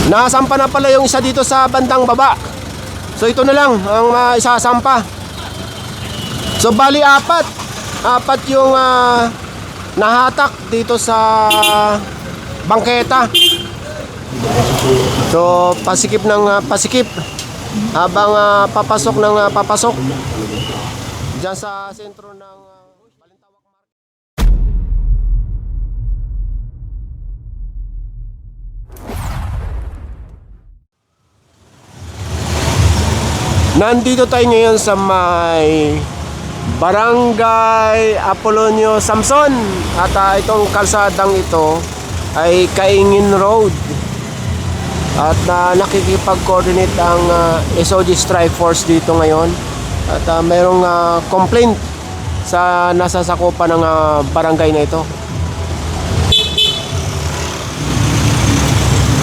Nakasampa na pala yung isa dito sa bandang baba. So ito na lang ang isasampa. So bali apat yung nahatak dito sa bangketa. So pasikip ng pasikip habang papasok ng papasok diyan sa sentro ng Balintawak Market. Nandito tayo ngayon sa may Barangay Apolonio Samson. At itong kalsadang ito ay Kaingin Road. At nakikipag-coordinate ang SOG Strike Force dito ngayon. At mayroong complaint sa nasasakupan ng barangay na ito.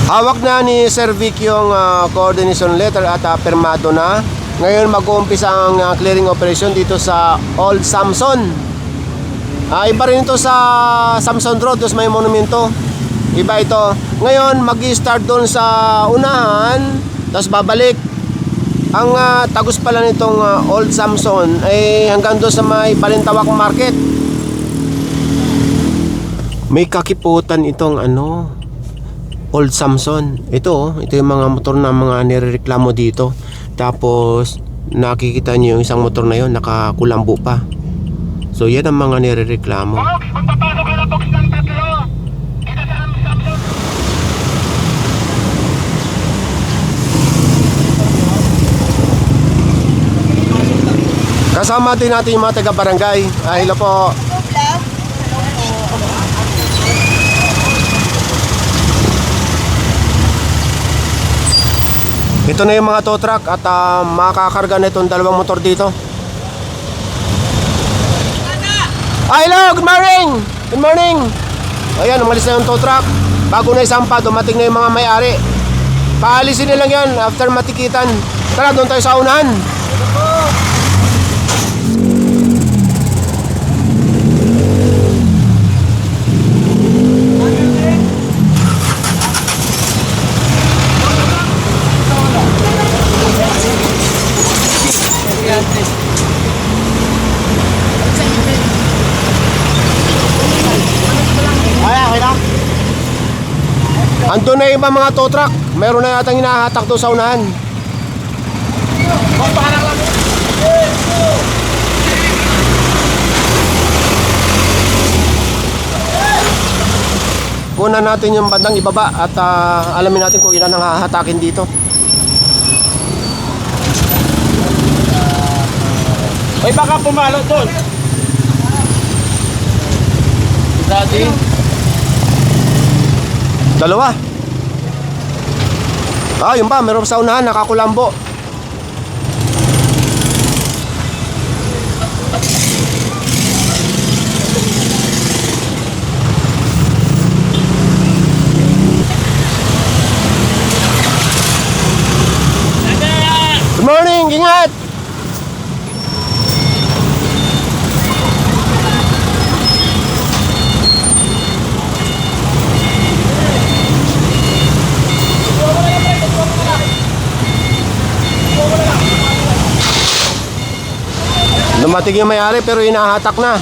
Hawak na ni Sir Vic yung coordination letter at pirmado na. Ngayon mag-uumpisa ang clearing operation dito sa Old Samson. Iba rin ito sa Samson Road, tapos may monumento. Iba ito. Ngayon mag-i-start doon sa unahan, tapos babalik. Ang tagos pala nitong Old Samson ay hanggang doon sa may Balintawak Market. May kakiputan itong Old Samson. Ito yung mga motor na mga nirereklamo dito. Tapos nakikita niyo yung isang motor na yon nakakulambo pa. So yan ang mga nirereklamo. Magpapasok ka na box ng 3. Dito sa Samson. Kasama din natin yung mga taga-barangay. Hello po. Ito na yung mga tow truck at makakarga na itong dalawang motor dito. Hello, good morning! Good morning! Ayan, umalis na yung tow truck. Bago na isampa, dumating na yung mga may-ari. Paalisin nilang yan after matikitan. Tara, doon tayo sa unahan. Andun na yung iba mga tow truck. Meron na yatang hinahatak doon sa unahan. Kunan natin yung bandang ibaba at alamin natin kung ilan ang hahatakin dito. Ay, baka pumalo doon. Daddy. Dalawa. Yun pa, meron sa unahan, nakakulambo. Good morning, ingat! Dumating yung may-ari pero hinahatak na.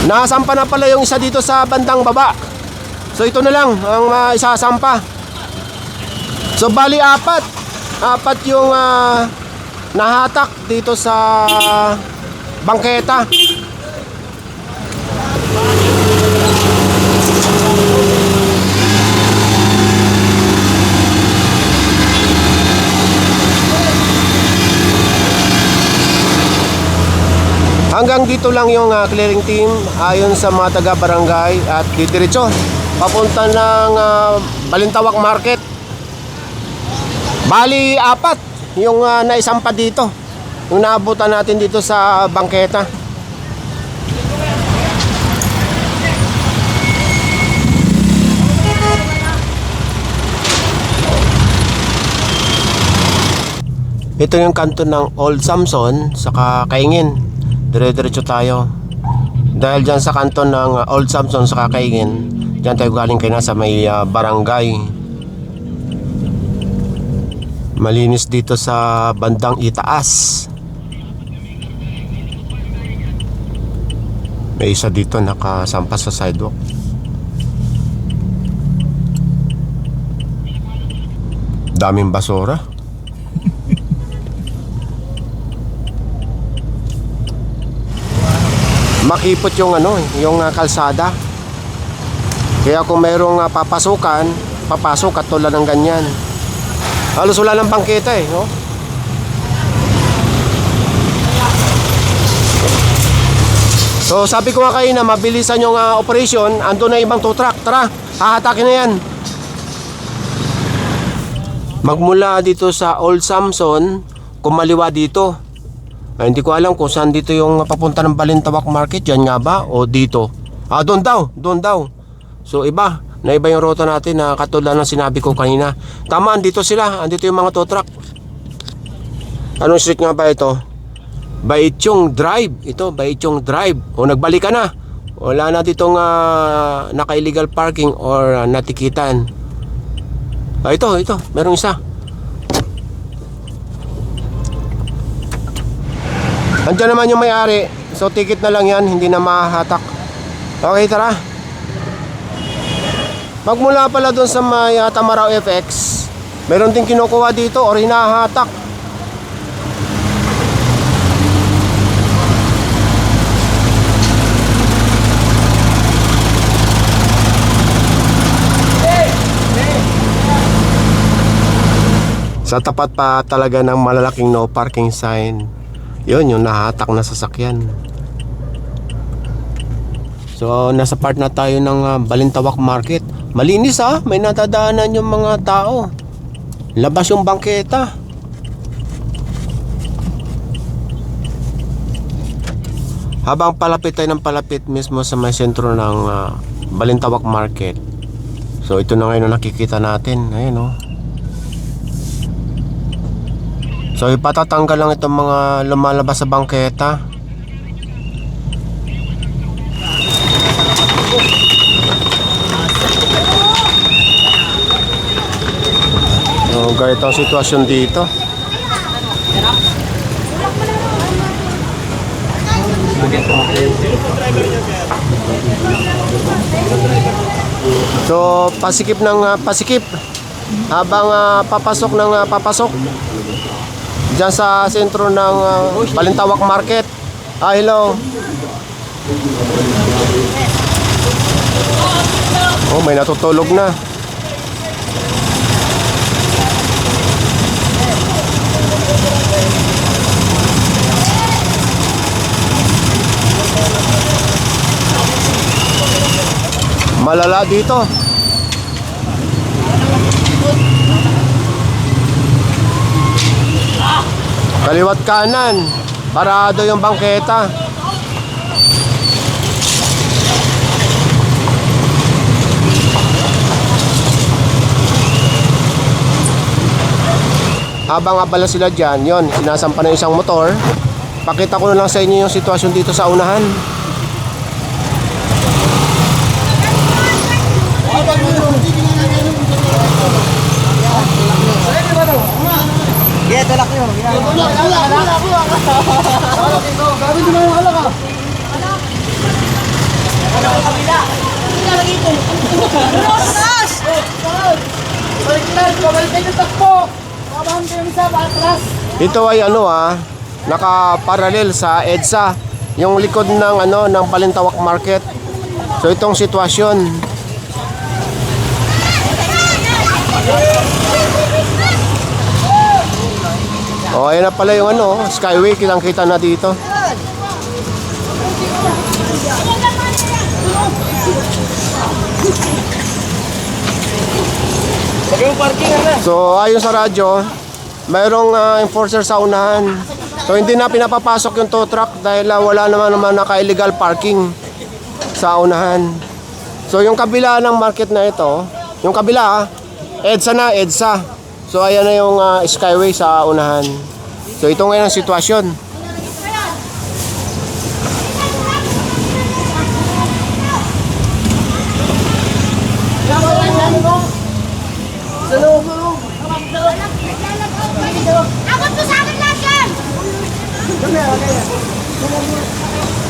Nakasampa na pala yung isa dito sa bandang baba. So ito na lang ang isasampa. So bali apat yung nahatak dito sa bangketa. Hanggang dito lang yung clearing team ayon sa mga taga-barangay at didiretso papunta ng Balintawak Market. Bali apat yung naisampa dito, yung naabutan natin dito sa bangketa. Ito yung kanto ng Old Samson saka Kaingin. dire-diretso tayo. Dahil dyan sa kanton ng Old Samson sa Kakaingin, dyan tayo galing kayo na sa may barangay. Malinis dito sa bandang itaas. May isa dito nakasampas sa sidewalk. Daming basura. Makipot yung kalsada. Kaya kung mayroong papasukan, papasok at tulad ng ganyan. Halos wala ng bangketa no? So sabi ko nga kayo na mabilisan yung operation, ando na ibang tow truck. Tara, hahatakin na yan. Magmula dito sa Old Samson, kumaliwa dito. Hindi ko alam kung saan dito yung papunta ng Balintawak Market. Yan nga ba? O dito? Doon daw. So iba, naiba yung ruta natin na katulad ng sinabi ko kanina. Tama, andito sila. Andito yung mga tow truck. Anong street nga ba ito? Baichong Drive. Ito, Baichong Drive. O nagbalik ka na. Wala na ditong naka-illegal parking or natikitan. Ito. Merong isa. Andiyan naman yung may-ari. So ticket na lang yan, hindi na mahahatak. Okay, tara. Magmula pala doon sa may Tamaraw FX, meron din kinukuha dito or hinahatak. Sa tapat pa talaga ng malalaking no parking sign. Yun, yung nahatak na sasakyan. So, nasa part na tayo ng Balintawak Market. Malinis may natadaanan yung mga tao. Labas yung bangketa. Habang palapit tayo ng palapit mismo sa may sentro ng Balintawak Market. So, ito na ngayon nakikita natin. Ayun So ipatatanggal lang itong mga lumalabas sa bangketa. So ganito ang sitwasyon dito. So pasikip ng pasikip habang papasok ng papasok diyan sa sentro ng Balintawak Market. Hello. May natutulog na. Malala dito. Kaliwat kanan, parado yung bangketa. Habang abala sila dyan, yon, sinasampa na isang motor. Pakita ko na lang sa inyo yung sitwasyon dito sa unahan. Yeah, talak nyo. Ito ay naka-parallel sa EDSA, yung likod ng ng Balintawak Market. So itong sitwasyon. Ayan na pala yung Skyway, kitang-kita na dito. So ayon sa radyo, mayroong enforcer sa unahan. So hindi na pinapapasok yung tow truck dahil wala naman naka-illegal parking sa unahan. So yung kabila ng market na ito, yung kabila EDSA. So ayan na yung Skyway sa unahan. So ito ngayon ang sitwasyon. Abot mo sa akin lahat yan! Kami, okay.